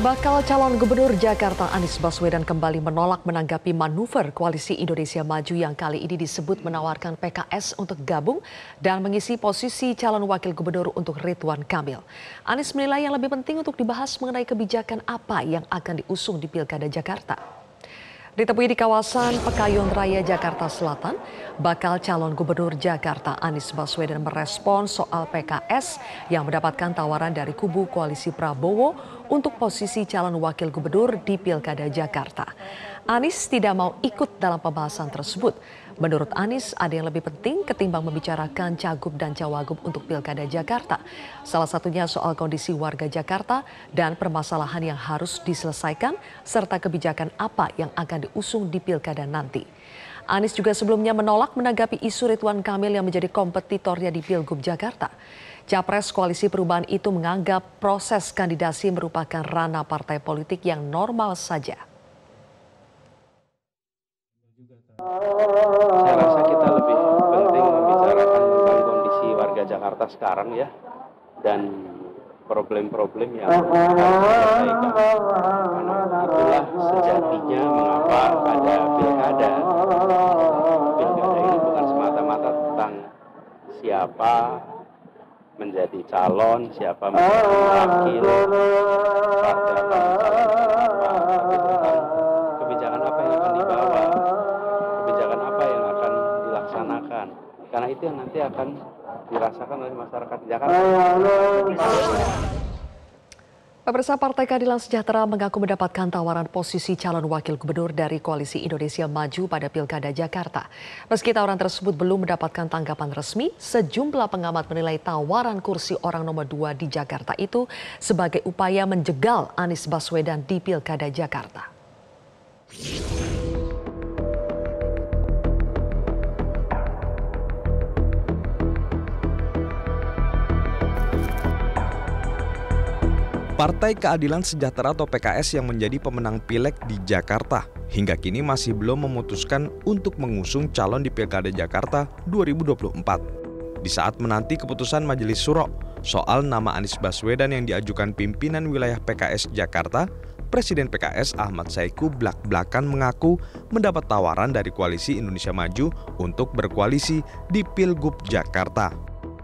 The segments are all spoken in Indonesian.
Bakal calon gubernur Jakarta Anies Baswedan kembali menolak menanggapi manuver Koalisi Indonesia Maju yang kali ini disebut menawarkan PKS untuk gabung dan mengisi posisi calon wakil gubernur untuk Ridwan Kamil. Anies menilai yang lebih penting untuk dibahas mengenai kebijakan apa yang akan diusung di Pilkada Jakarta. Ditemui di kawasan Pekayun Raya, Jakarta Selatan, bakal calon gubernur Jakarta Anies Baswedan merespon soal PKS yang mendapatkan tawaran dari kubu koalisi Prabowo untuk posisi calon wakil gubernur di Pilkada Jakarta. Anies tidak mau ikut dalam pembahasan tersebut. Menurut Anies, ada yang lebih penting ketimbang membicarakan cagup dan cawagup untuk Pilkada Jakarta. Salah satunya soal kondisi warga Jakarta dan permasalahan yang harus diselesaikan, serta kebijakan apa yang akan diusung di Pilkada nanti. Anies juga sebelumnya menolak menanggapi isu Ridwan Kamil yang menjadi kompetitornya di Pilgub Jakarta. Capres Koalisi Perubahan itu menganggap proses kandidasi merupakan ranah partai politik yang normal saja. Saya rasa kita lebih penting membicarakan tentang kondisi warga Jakarta sekarang ya, dan problem-problem yang harus diselesaikan. Karena itulah sejatinya mengapa pada pilkada ini bukan semata-mata tentang siapa menjadi calon, siapa menjadi wakil, partai apa mencalonkan apa, tapi tentang kebijakan apa yang akan dibawa, kebijakan apa yang akan dilaksanakan. Karena itu yang nanti akan dirasakan oleh masyarakat Jakarta. Pemirsa, Partai Keadilan Sejahtera mengaku mendapatkan tawaran posisi calon wakil gubernur dari Koalisi Indonesia Maju pada Pilkada Jakarta. Meski tawaran tersebut belum mendapatkan tanggapan resmi, sejumlah pengamat menilai tawaran kursi orang nomor 2 di Jakarta itu sebagai upaya menjegal Anies Baswedan di Pilkada Jakarta. Partai Keadilan Sejahtera atau PKS yang menjadi pemenang Pileg di Jakarta hingga kini masih belum memutuskan untuk mengusung calon di Pilkada Jakarta 2024. Di saat menanti keputusan Majelis Syuro soal nama Anies Baswedan yang diajukan pimpinan wilayah PKS Jakarta, Presiden PKS Ahmad Saiku blak-blakan mengaku mendapat tawaran dari Koalisi Indonesia Maju untuk berkoalisi di Pilgub Jakarta.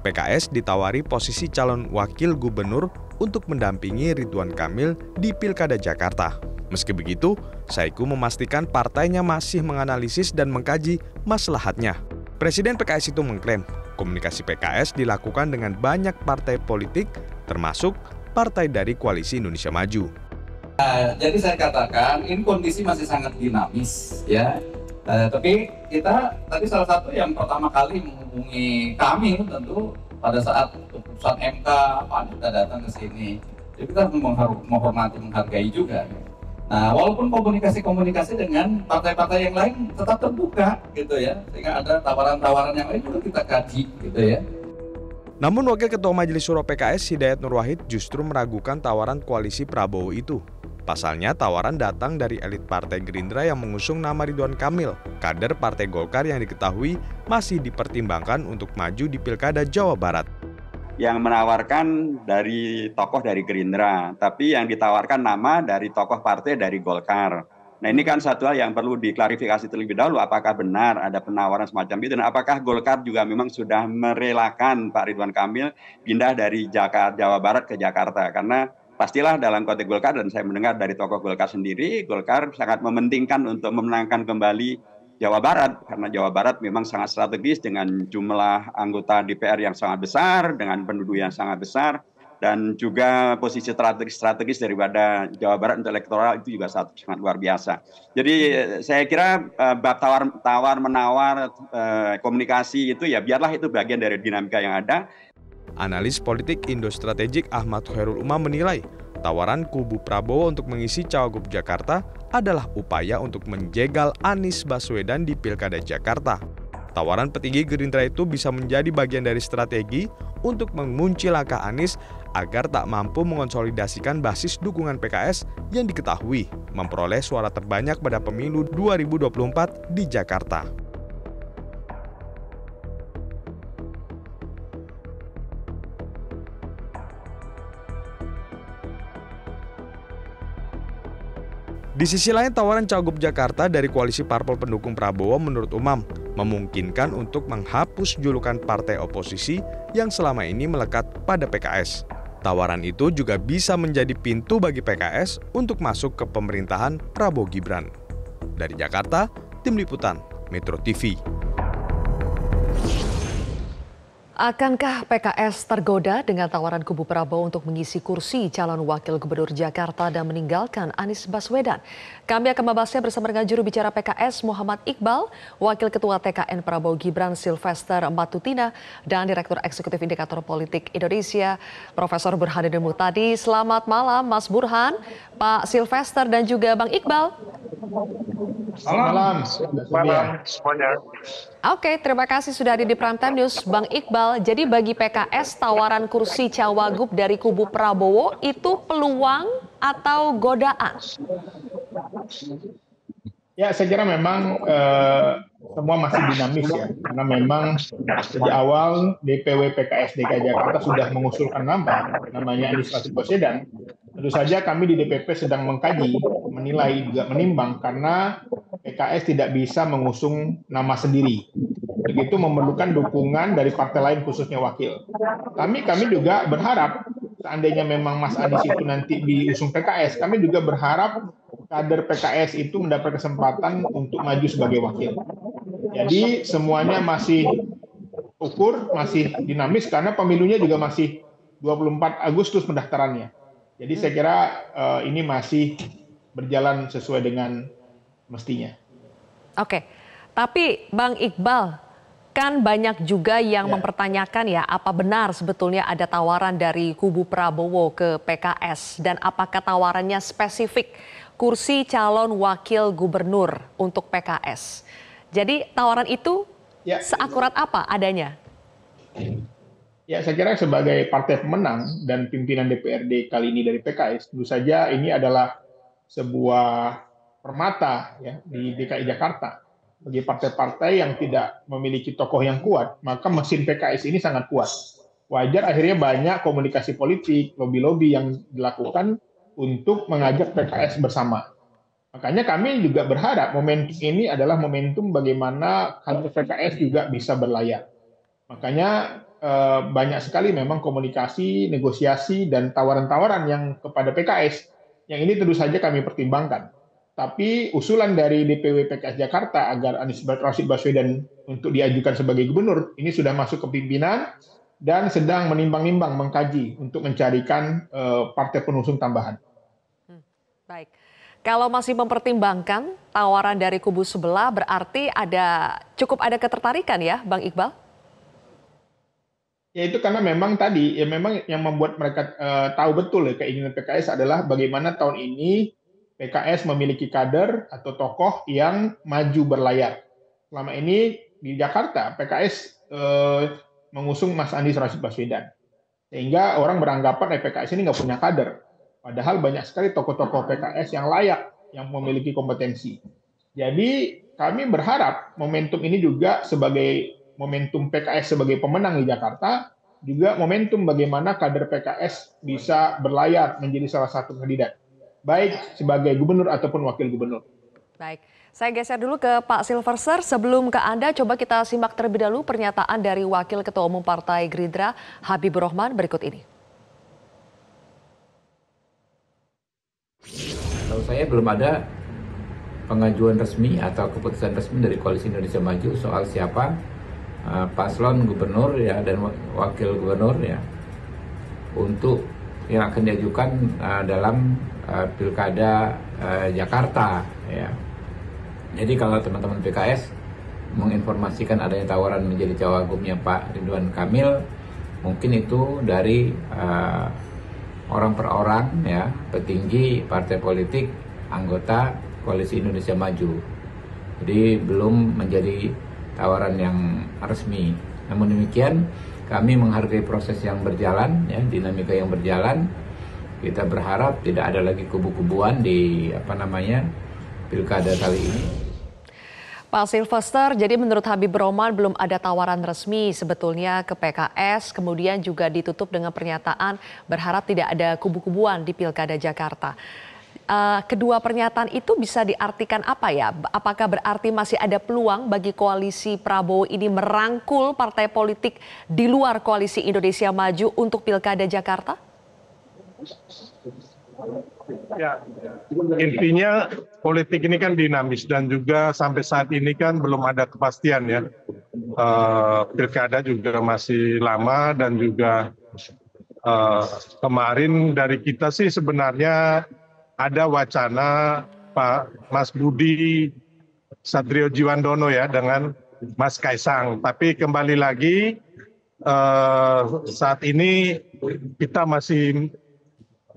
PKS ditawari posisi calon wakil gubernur untuk mendampingi Ridwan Kamil di Pilkada Jakarta. Meski begitu, Saiku memastikan partainya masih menganalisis dan mengkaji maslahatnya. Presiden PKS itu mengklaim komunikasi PKS dilakukan dengan banyak partai politik, termasuk partai dari Koalisi Indonesia Maju. Jadi saya katakan ini kondisi masih sangat dinamis ya. Tapi kita tadi salah satu yang pertama kali menghubungi kami tentu pada saat keputusan MK, Pak Anies sudah datang ke sini. Jadi kita menghormati, menghargai juga. Nah, walaupun komunikasi dengan partai-partai yang lain tetap terbuka gitu ya, sehingga ada tawaran-tawaran yang lain juga kita kaji gitu ya. Namun Wakil Ketua Majelis Syuro PKS Hidayat Nur Wahid justru meragukan tawaran koalisi Prabowo itu. Pasalnya tawaran datang dari elit Partai Gerindra yang mengusung nama Ridwan Kamil, kader Partai Golkar yang diketahui masih dipertimbangkan untuk maju di Pilkada Jawa Barat. Yang menawarkan dari tokoh dari Gerindra, tapi yang ditawarkan nama dari tokoh partai dari Golkar. Nah ini kan satu hal yang perlu diklarifikasi terlebih dahulu, apakah benar ada penawaran semacam itu, dan apakah Golkar juga memang sudah merelakan Pak Ridwan Kamil pindah dari Jawa Barat ke Jakarta, karena pastilah dalam konteks Golkar, dan saya mendengar dari tokoh Golkar sendiri, Golkar sangat mementingkan untuk memenangkan kembali Jawa Barat, karena Jawa Barat memang sangat strategis dengan jumlah anggota DPR yang sangat besar, dengan penduduk yang sangat besar, dan juga posisi strategis daripada Jawa Barat untuk elektoral itu juga sangat luar biasa. Jadi saya kira bab tawar-menawar komunikasi itu ya biarlah itu bagian dari dinamika yang ada. Analis politik Indo Strategik Ahmad Khairul Umam menilai tawaran kubu Prabowo untuk mengisi Cawagup Jakarta adalah upaya untuk menjegal Anies Baswedan di Pilkada Jakarta. Tawaran petinggi Gerindra itu bisa menjadi bagian dari strategi untuk mengunci langkah Anies agar tak mampu mengonsolidasikan basis dukungan PKS yang diketahui memperoleh suara terbanyak pada pemilu 2024 di Jakarta. Di sisi lain, tawaran Cagup Jakarta dari koalisi parpol pendukung Prabowo menurut Umam memungkinkan untuk menghapus julukan partai oposisi yang selama ini melekat pada PKS. Tawaran itu juga bisa menjadi pintu bagi PKS untuk masuk ke pemerintahan Prabowo Gibran. Dari Jakarta, Tim Liputan Metro TV. Akankah PKS tergoda dengan tawaran kubu Prabowo untuk mengisi kursi calon wakil gubernur Jakarta dan meninggalkan Anies Baswedan? Kami akan membahasnya bersama dengan juru bicara PKS Muhammad Iqbal, Wakil Ketua TKN Prabowo Gibran Silvester Matutina, dan Direktur Eksekutif Indikator Politik Indonesia Profesor Burhanuddin Muhtadi. Selamat malam Mas Burhan, Pak Silvester dan juga Bang Iqbal. Malam semuanya. Oke, terima kasih sudah hadir di Prime Time News, Bang Iqbal. Jadi bagi PKS, tawaran kursi Cawagup dari kubu Prabowo itu peluang atau godaan? Ya, saya kira memang semua masih dinamis ya, karena memang sejak awal DPW PKS DKI Jakarta sudah mengusulkan namanya Anies Baswedan. Tentu saja kami di DPP sedang mengkaji, menilai juga menimbang karena PKS tidak bisa mengusung nama sendiri. Begitu memerlukan dukungan dari partai lain khususnya wakil. Kami juga berharap seandainya memang Mas Anies itu nanti diusung PKS, kami juga berharap kader PKS itu mendapat kesempatan untuk maju sebagai wakil. Jadi semuanya masih ukur, masih dinamis karena pemilunya juga masih 24 Agustus pendaftarannya. Jadi saya kira ini masih berjalan sesuai dengan mestinya. Oke, tapi Bang Iqbal, kan banyak juga yang mempertanyakan ya, apa benar sebetulnya ada tawaran dari kubu Prabowo ke PKS dan apakah tawarannya spesifik kursi calon wakil gubernur untuk PKS. Jadi tawaran itu seakurat apa adanya? Ya, saya kira sebagai partai pemenang dan pimpinan DPRD kali ini dari PKS, tentu saja ini adalah sebuah permata ya di DKI Jakarta. Bagi partai-partai yang tidak memiliki tokoh yang kuat, maka mesin PKS ini sangat kuat. Wajar akhirnya banyak komunikasi politik, lobby-lobby yang dilakukan untuk mengajak PKS bersama. Makanya kami juga berharap momentum ini adalah momentum bagaimana kader PKS juga bisa berlayar. Makanya banyak sekali memang komunikasi, negosiasi, dan tawaran-tawaran yang kepada PKS, yang ini tentu saja kami pertimbangkan. Tapi usulan dari DPW PKS Jakarta agar Anies Rashid Baswedan untuk diajukan sebagai gubernur, ini sudah masuk ke pimpinan dan sedang menimbang-nimbang, mengkaji untuk mencarikan partai pengusung tambahan. Baik, kalau masih mempertimbangkan tawaran dari kubu sebelah berarti cukup ada ketertarikan ya Bang Iqbal? Ya itu karena memang tadi, ya memang yang membuat mereka tahu betul ya keinginan PKS adalah bagaimana tahun ini PKS memiliki kader atau tokoh yang maju berlayar. Selama ini di Jakarta PKS mengusung Mas Anies Rashid Baswedan. Sehingga orang beranggapan PKS ini nggak punya kader. Padahal banyak sekali tokoh-tokoh PKS yang layak, yang memiliki kompetensi. Jadi kami berharap momentum ini juga sebagai momentum PKS sebagai pemenang di Jakarta, juga momentum bagaimana kader PKS bisa berlayar menjadi salah satu kandidat, baik sebagai gubernur ataupun wakil gubernur. Baik, saya geser dulu ke Pak Silvester. Sebelum ke Anda, coba kita simak terlebih dahulu pernyataan dari Wakil Ketua Umum Partai Gerindra, Habibur Rahman, berikut ini. Kalau saya belum ada pengajuan resmi atau keputusan resmi dari Koalisi Indonesia Maju soal siapa paslon gubernur ya dan wakil gubernur ya untuk yang akan diajukan dalam pilkada Jakarta ya. Jadi kalau teman-teman PKS menginformasikan adanya tawaran menjadi cawagupnya Pak Ridwan Kamil, mungkin itu dari orang per orang ya, petinggi partai politik anggota Koalisi Indonesia Maju. Jadi belum menjadi tawaran yang resmi. Namun demikian, kami menghargai proses yang berjalan, ya, dinamika yang berjalan. Kita berharap tidak ada lagi kubu-kubuan di pilkada kali ini. Pak Silvester, jadi menurut Habibur Rahman belum ada tawaran resmi sebetulnya ke PKS, kemudian juga ditutup dengan pernyataan berharap tidak ada kubu-kubuan di pilkada Jakarta. kedua pernyataan itu bisa diartikan apa ya? Apakah berarti masih ada peluang bagi koalisi Prabowo ini merangkul partai politik di luar koalisi Indonesia Maju untuk Pilkada Jakarta? Ya, intinya politik ini kan dinamis dan juga sampai saat ini kan belum ada kepastian ya. Pilkada juga masih lama dan juga kemarin dari kita sih sebenarnya ada wacana Pak Mas Budi Satriojiwandono ya dengan Mas Kaisang. Tapi kembali lagi saat ini kita masih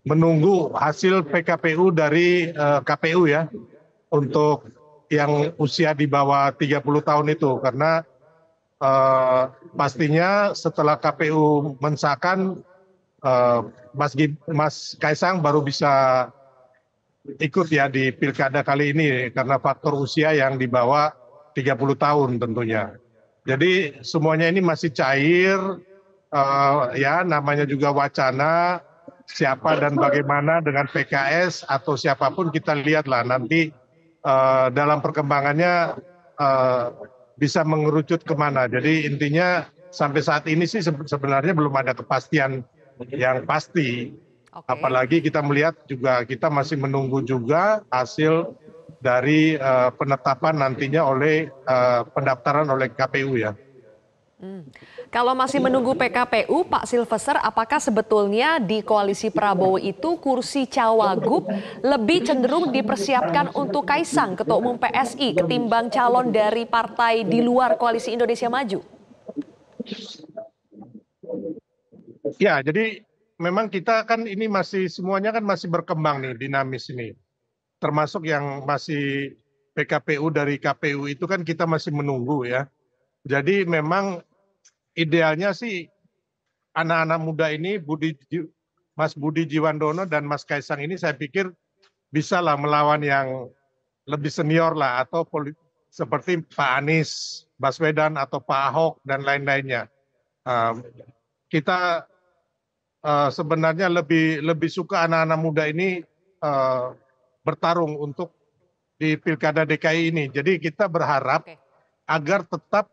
menunggu hasil PKPU dari KPU ya untuk yang usia di bawah 30 tahun itu karena pastinya setelah KPU mensahkan Mas Kaisang baru bisa ikut ya di pilkada kali ini karena faktor usia yang di bawah 30 tahun tentunya. Jadi semuanya ini masih cair ya namanya juga wacana. Siapa dan bagaimana dengan PKS atau siapapun kita lihatlah nanti dalam perkembangannya bisa mengerucut kemana. Jadi intinya sampai saat ini sih sebenarnya belum ada kepastian yang pasti. Apalagi kita melihat juga kita masih menunggu juga hasil dari penetapan nantinya oleh pendaftaran oleh KPU ya. Kalau masih menunggu PKPU, Pak Silvester, apakah sebetulnya di koalisi Prabowo itu kursi cawagup lebih cenderung dipersiapkan untuk Kaisang, Ketua Umum PSI, ketimbang calon dari partai di luar koalisi Indonesia Maju? Ya, jadi memang kita kan ini masih semuanya kan masih berkembang nih, dinamis ini. Termasuk yang masih PKPU dari KPU itu kan kita masih menunggu ya. Jadi memang idealnya sih anak-anak muda ini Mas Budi Jiwandono dan Mas Kaisang ini saya pikir bisa lah melawan yang lebih senior lah atau seperti Pak Anies Baswedan atau Pak Ahok dan lain-lainnya. Kita sebenarnya lebih suka anak-anak muda ini bertarung untuk di Pilkada DKI ini. Jadi kita berharap agar tetap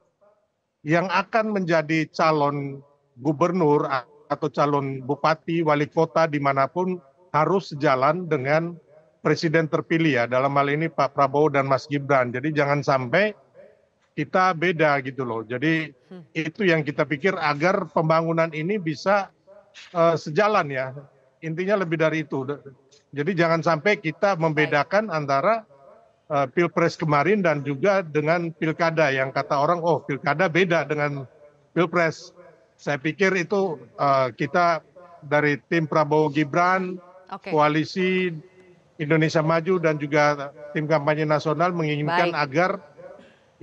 yang akan menjadi calon gubernur atau calon bupati, wali kota dimanapun harus sejalan dengan presiden terpilih ya. Dalam hal ini Pak Prabowo dan Mas Gibran. Jadi jangan sampai kita beda gitu loh. Jadi itu yang kita pikir agar pembangunan ini bisa sejalan ya. Intinya lebih dari itu. Jadi jangan sampai kita membedakan antara Pilpres kemarin dan juga dengan pilkada yang kata orang, oh pilkada beda dengan Pilpres. Saya pikir itu kita dari tim Prabowo Gibran, koalisi Indonesia Maju dan juga tim kampanye nasional menginginkan agar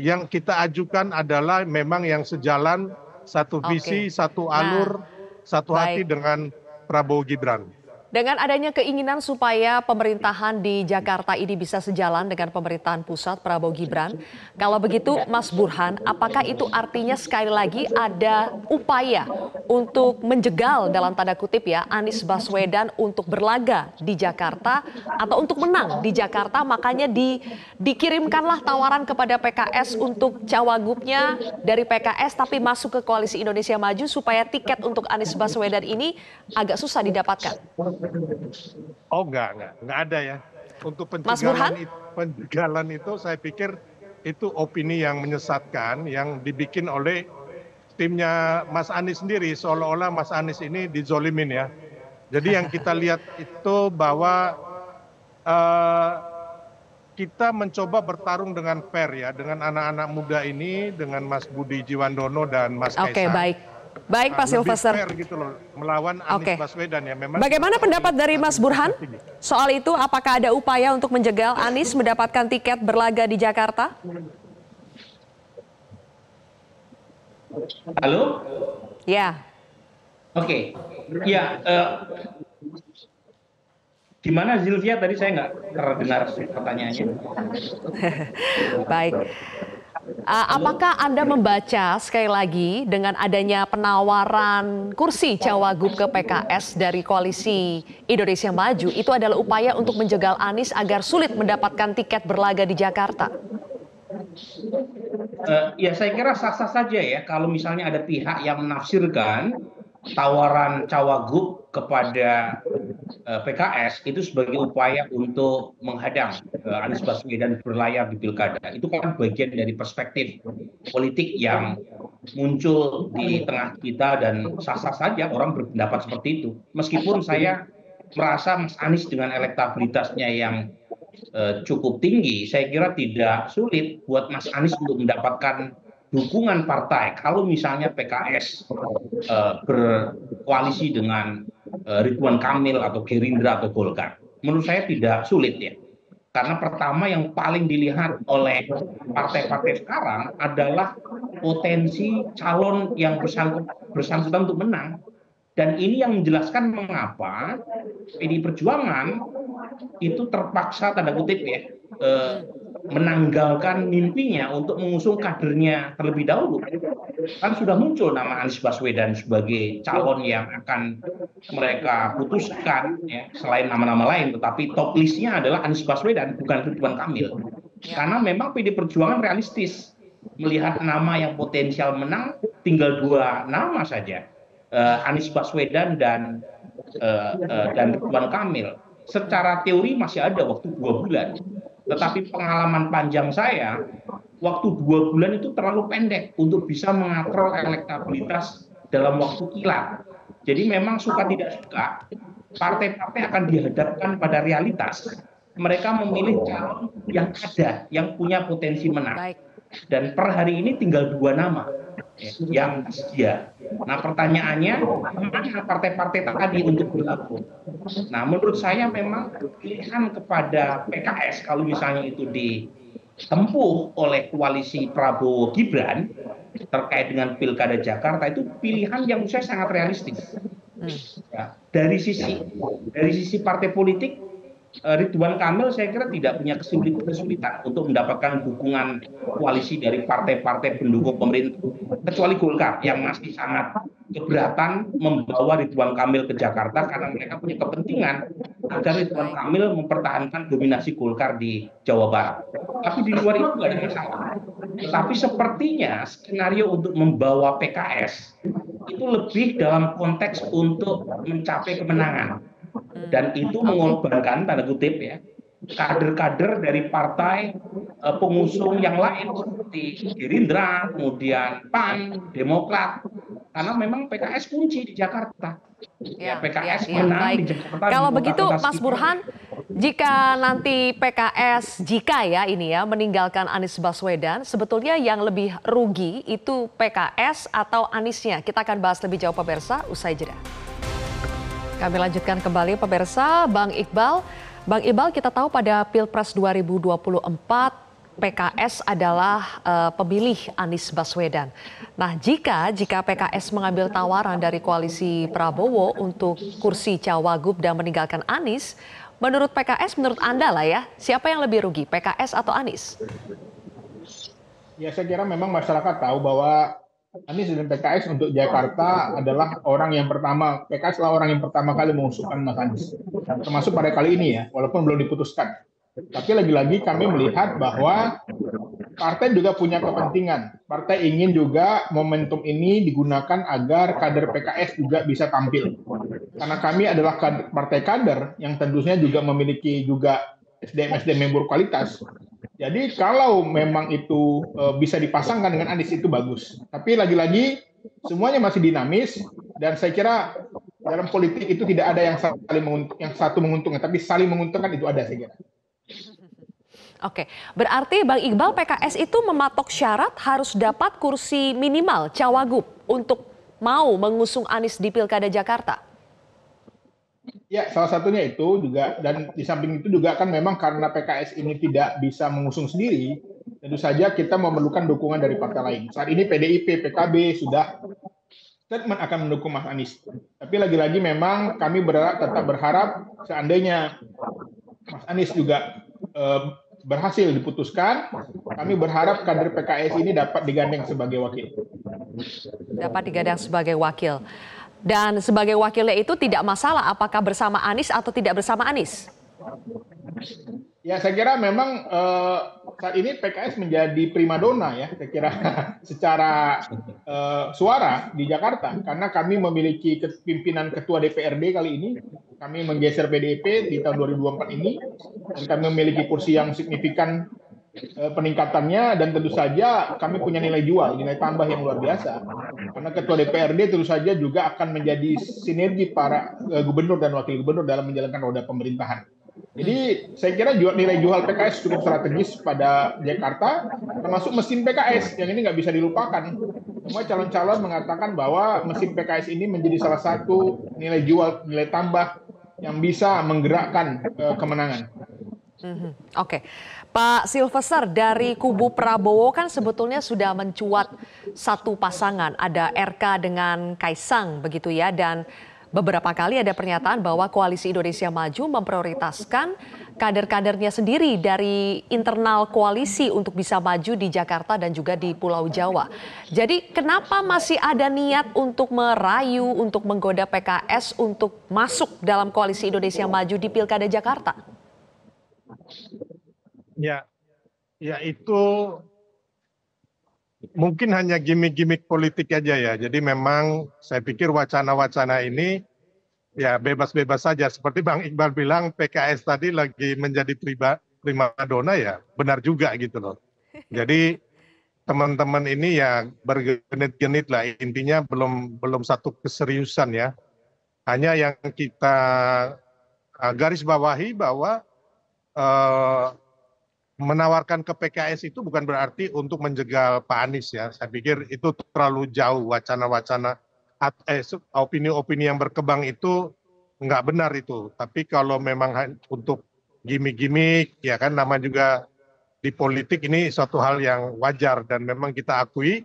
yang kita ajukan adalah memang yang sejalan, satu visi, satu alur, satu hati dengan Prabowo Gibran. Dengan adanya keinginan supaya pemerintahan di Jakarta ini bisa sejalan dengan pemerintahan pusat Prabowo Gibran, kalau begitu Mas Burhan, apakah itu artinya sekali lagi ada upaya untuk menjegal dalam tanda kutip ya Anies Baswedan untuk berlaga di Jakarta atau untuk menang di Jakarta, makanya dikirimkanlah tawaran kepada PKS untuk cawagupnya dari PKS tapi masuk ke koalisi Indonesia Maju supaya tiket untuk Anies Baswedan ini agak susah didapatkan. Oh enggak ada ya. Untuk penjagalan itu saya pikir itu opini yang menyesatkan yang dibikin oleh timnya Mas Anies sendiri, seolah-olah Mas Anies ini dizolimin ya. Jadi yang kita lihat itu bahwa kita mencoba bertarung dengan fair ya, dengan anak-anak muda ini, dengan Mas Budi Jiwandono dan Mas Kaisang. Baik Pak Silvester. Gitu loh, melawan Anies Baswedan ya. Memang bagaimana pendapat dari Mas Burhan soal itu? Apakah ada upaya untuk menjegal Anies mendapatkan tiket berlaga di Jakarta? Halo? Ya. Oke. Ya. Di mana Zilvia tadi saya nggak terdengar pertanyaannya. Baik. Apakah Anda membaca sekali lagi dengan adanya penawaran kursi Cawagup ke PKS dari Koalisi Indonesia Maju itu adalah upaya untuk menjegal Anies agar sulit mendapatkan tiket berlaga di Jakarta? Ya saya kira sah-sah saja ya kalau misalnya ada pihak yang menafsirkan tawaran Cawagup kepada PKS itu sebagai upaya untuk menghadang Anies Baswedan berlayar di pilkada. Itu kan bagian dari perspektif politik yang muncul di tengah kita dan sah-sah saja orang berpendapat seperti itu. Meskipun saya merasa Mas Anies dengan elektabilitasnya yang cukup tinggi, saya kira tidak sulit buat Mas Anies untuk mendapatkan dukungan partai. Kalau misalnya PKS berkoalisi dengan Ridwan Kamil atau Gerindra atau Golkar, menurut saya tidak sulit ya. Karena pertama yang paling dilihat oleh partai-partai sekarang adalah potensi calon yang bersangkutan untuk menang. Dan ini yang menjelaskan mengapa PDI Perjuangan itu terpaksa tanda kutip ya menanggalkan mimpinya untuk mengusung kadernya terlebih dahulu. Kan sudah muncul nama Anies Baswedan sebagai calon yang akan mereka putuskan ya, selain nama-nama lain, tetapi top listnya adalah Anies Baswedan bukan Ridwan Kamil. Karena memang PDI Perjuangan realistis melihat nama yang potensial menang tinggal 2 nama saja. Anies Baswedan dan Ridwan Kamil. Secara teori masih ada waktu 2 bulan. Tetapi pengalaman panjang saya, waktu 2 bulan itu terlalu pendek untuk bisa mengatrol elektabilitas dalam waktu kilat. Jadi memang suka tidak suka, partai-partai akan dihadapkan pada realitas. Mereka memilih calon yang ada, yang punya potensi menang. Dan per hari ini tinggal 2 nama yang dia. Nah pertanyaannya, mana partai-partai tadi untuk bergabung? Nah menurut saya memang pilihan kepada PKS kalau misalnya itu ditempuh oleh koalisi Prabowo Gibran terkait dengan Pilkada Jakarta itu pilihan yang menurut saya sangat realistis. Ya, dari sisi partai politik, Ridwan Kamil saya kira tidak punya kesulitan untuk mendapatkan dukungan koalisi dari partai-partai pendukung pemerintah, kecuali Golkar yang masih sangat keberatan membawa Ridwan Kamil ke Jakarta karena mereka punya kepentingan agar Ridwan Kamil mempertahankan dominasi Golkar di Jawa Barat. Tapi di luar itu tidak ada masalah. Tapi sepertinya skenario untuk membawa PKS itu lebih dalam konteks untuk mencapai kemenangan. Dan itu mengorbankan tanda kutip ya kader-kader dari partai pengusung yang lain seperti Gerindra, kemudian PAN, Demokrat, karena memang PKS kunci di Jakarta. Ya, PKS menang di Jakarta. Kalau begitu, Mas Burhan, jika nanti PKS meninggalkan Anies Baswedan, sebetulnya yang lebih rugi itu PKS atau Aniesnya? Kita akan bahas lebih jauh pemirsa usai jeda. Kami lanjutkan kembali pemirsa, Bang Iqbal. Bang Iqbal, kita tahu pada Pilpres 2024 PKS adalah pemilih Anies Baswedan. Nah, jika PKS mengambil tawaran dari koalisi Prabowo untuk kursi Cawagup dan meninggalkan Anies, menurut PKS, menurut Anda lah ya, siapa yang lebih rugi, PKS atau Anies? Ya, saya kira memang masyarakat tahu bahwa Anies dan PKS untuk Jakarta adalah orang yang pertama, PKS adalah orang yang pertama kali mengusulkan Mas Anies. Termasuk pada kali ini ya, walaupun belum diputuskan. Tapi lagi-lagi kami melihat bahwa partai juga punya kepentingan. Partai ingin juga momentum ini digunakan agar kader PKS juga bisa tampil. Karena kami adalah partai kader yang tentunya juga memiliki juga SDM-SDM yang berkualitas. Jadi kalau memang itu bisa dipasangkan dengan Anies itu bagus. Tapi lagi-lagi semuanya masih dinamis dan saya kira dalam politik itu tidak ada yang satu menguntungkan, tapi saling menguntungkan itu ada saya kira. Oke, berarti Bang Iqbal PKS itu mematok syarat harus dapat kursi minimal Cawagup untuk mau mengusung Anies di Pilkada Jakarta. Ya, salah satunya itu juga, dan di samping itu juga kan memang karena PKS ini tidak bisa mengusung sendiri, tentu saja kita memerlukan dukungan dari partai lain. Saat ini PDIP, PKB sudah statement akan mendukung Mas Anies. Tapi lagi-lagi memang kami tetap berharap seandainya Mas Anies juga berhasil diputuskan, kami berharap kader PKS ini dapat digandeng sebagai wakil. Dapat digandeng sebagai wakil. Dan sebagai wakilnya itu tidak masalah apakah bersama Anies atau tidak bersama Anies? Ya, saya kira memang saat ini PKS menjadi primadona ya, saya kira secara suara di Jakarta, karena kami memiliki pimpinan ketua DPRD kali ini, kami menggeser PDIP di tahun 2024 ini, dan kami memiliki kursi yang signifikan peningkatannya, dan tentu saja kami punya nilai jual, nilai tambah yang luar biasa. Karena ketua DPRD tentu saja juga akan menjadi sinergi para gubernur dan wakil gubernur dalam menjalankan roda pemerintahan. Jadi saya kira nilai jual PKS cukup strategis pada Jakarta, termasuk mesin PKS yang ini nggak bisa dilupakan. Semua calon-calon mengatakan bahwa mesin PKS ini menjadi salah satu nilai jual, nilai tambah yang bisa menggerakkan kemenangan. Oke. Pak Silvester, dari kubu Prabowo kan sebetulnya sudah mencuat satu pasangan, ada RK dengan Kaisang begitu ya, dan beberapa kali ada pernyataan bahwa Koalisi Indonesia Maju memprioritaskan kader-kadernya sendiri dari internal koalisi untuk bisa maju di Jakarta dan juga di Pulau Jawa. Jadi kenapa masih ada niat untuk merayu, untuk menggoda PKS untuk masuk dalam Koalisi Indonesia Maju di Pilkada Jakarta? Ya itu mungkin hanya gimmick-gimmick politik aja ya. Jadi memang saya pikir wacana-wacana ini ya bebas-bebas saja. Seperti Bang Iqbal bilang PKS tadi lagi menjadi primadona ya benar juga gitu loh. Jadi teman-teman ini ya bergenit-genit lah, intinya belum satu keseriusan ya. Hanya yang kita garis bawahi bahwa menawarkan ke PKS itu bukan berarti untuk menjegal Pak Anies ya. Saya pikir itu terlalu jauh wacana-wacana, opini-opini yang berkembang itu nggak benar itu. Tapi kalau memang untuk gimmick-gimmick, ya kan nama juga di politik ini suatu hal yang wajar. Dan memang kita akui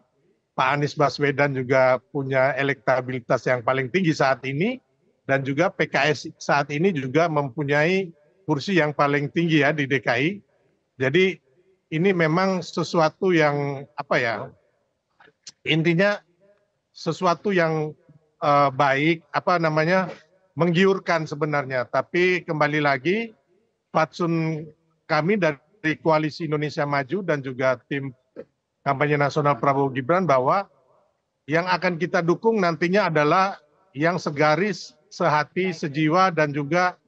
Pak Anies Baswedan juga punya elektabilitas yang paling tinggi saat ini. Dan juga PKS saat ini juga mempunyai kursi yang paling tinggi ya di DKI. Jadi ini memang sesuatu yang intinya sesuatu yang baik, menggiurkan sebenarnya. Tapi kembali lagi fatsun kami dari Koalisi Indonesia Maju dan juga tim kampanye nasional Prabowo Gibran bahwa yang akan kita dukung nantinya adalah yang segaris, sehati, sejiwa dan juga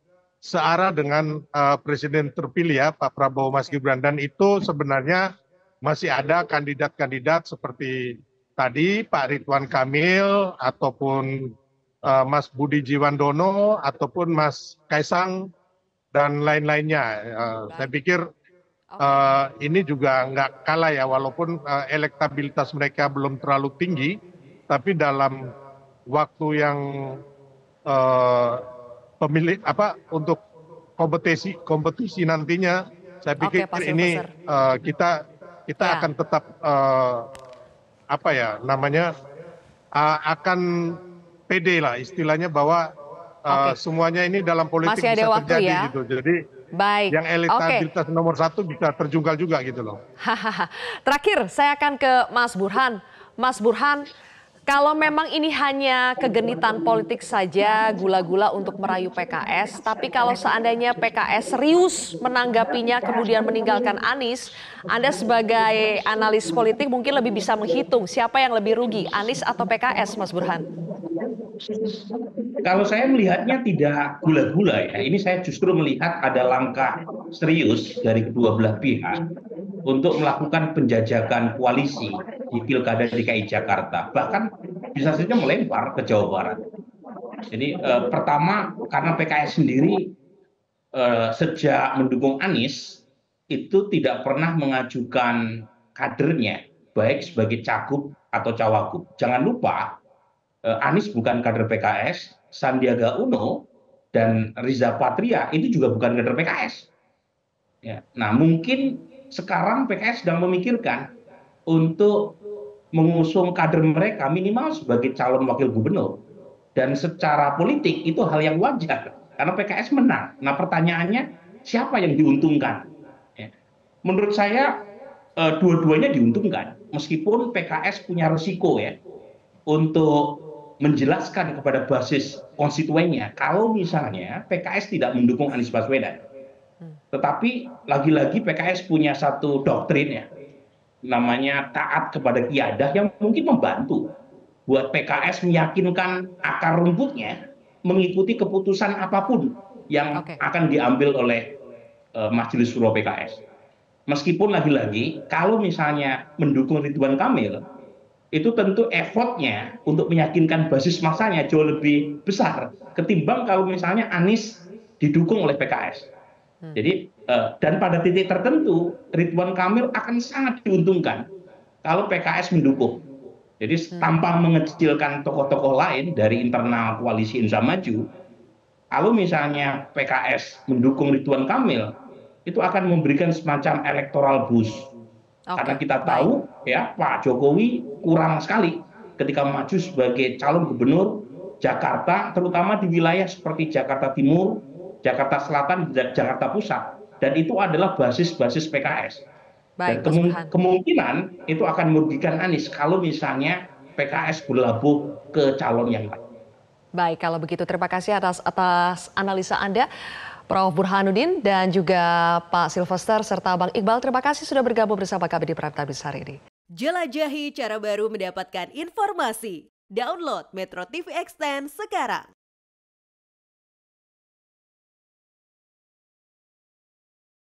searah dengan Presiden terpilih ya Pak Prabowo Mas Gibran, dan itu sebenarnya masih ada kandidat-kandidat seperti tadi Pak Ridwan Kamil ataupun Mas Budi Jiwandono ataupun Mas Kaisang dan lain-lainnya. Saya pikir ini juga nggak kalah ya, walaupun elektabilitas mereka belum terlalu tinggi, tapi dalam waktu yang untuk kompetisi nantinya, saya pikir ini kita akan tetap akan pede lah istilahnya bahwa semuanya ini dalam politik bisa terjadi ya? Gitu. Jadi baik. Yang elektabilitas nomor 1 bisa terjungkal juga gitu loh. Terakhir saya akan ke Mas Burhan. Mas Burhan, kalau memang ini hanya kegenitan politik saja, gula-gula untuk merayu PKS, tapi kalau seandainya PKS serius menanggapinya kemudian meninggalkan Anies, Anda sebagai analis politik mungkin lebih bisa menghitung siapa yang lebih rugi, Anies atau PKS, Mas Burhan? Kalau saya melihatnya tidak gula-gula ya, ini saya justru melihat ada langkah serius dari kedua belah pihak untuk melakukan penjajakan koalisi di Pilkada DKI Jakarta, bahkan bisa saja melempar ke Jawa Barat. Jadi pertama karena PKS sendiri sejak mendukung Anies itu tidak pernah mengajukan kadernya baik sebagai cagup atau cawagup. Jangan lupa Anies bukan kader PKS, Sandiaga Uno dan Riza Patria itu juga bukan kader PKS. Ya, nah mungkin sekarang PKS sedang memikirkan untuk mengusung kader mereka minimal sebagai calon wakil gubernur. Dan secara politik itu hal yang wajar karena PKS menang. Nah pertanyaannya siapa yang diuntungkan? Ya. Menurut saya dua-duanya diuntungkan, meskipun PKS punya risiko ya untuk menjelaskan kepada basis konstituennya kalau misalnya PKS tidak mendukung Anies Baswedan. Tetapi lagi-lagi PKS punya satu doktrin ya, namanya taat kepada kiadah, yang mungkin membantu buat PKS meyakinkan akar rumputnya mengikuti keputusan apapun yang akan diambil oleh Majelis Suro PKS. Meskipun lagi-lagi kalau misalnya mendukung Ridwan Kamil, itu tentu effortnya untuk meyakinkan basis masanya jauh lebih besar ketimbang kalau misalnya Anies didukung oleh PKS. Jadi dan pada titik tertentu Ridwan Kamil akan sangat diuntungkan kalau PKS mendukung. Jadi tanpa mengecilkan tokoh-tokoh lain dari internal koalisi Indonesia Maju, kalau misalnya PKS mendukung Ridwan Kamil, itu akan memberikan semacam electoral boost. Karena kita tahu ya Pak Jokowi kurang sekali ketika maju sebagai calon gubernur Jakarta, terutama di wilayah seperti Jakarta Timur, Jakarta Selatan, dan Jakarta Pusat. Dan itu adalah basis-basis PKS. Dan kemungkinan itu akan merugikan Anies kalau misalnya PKS berlabuh ke calon yang lain. Baik, kalau begitu terima kasih atas analisa Anda, Prof. Burhanuddin, dan juga Pak Silvester serta Bang Iqbal. Terima kasih sudah bergabung bersama kami di Prime Time hari ini. Jelajahi cara baru mendapatkan informasi. Download Metro TV Extend sekarang.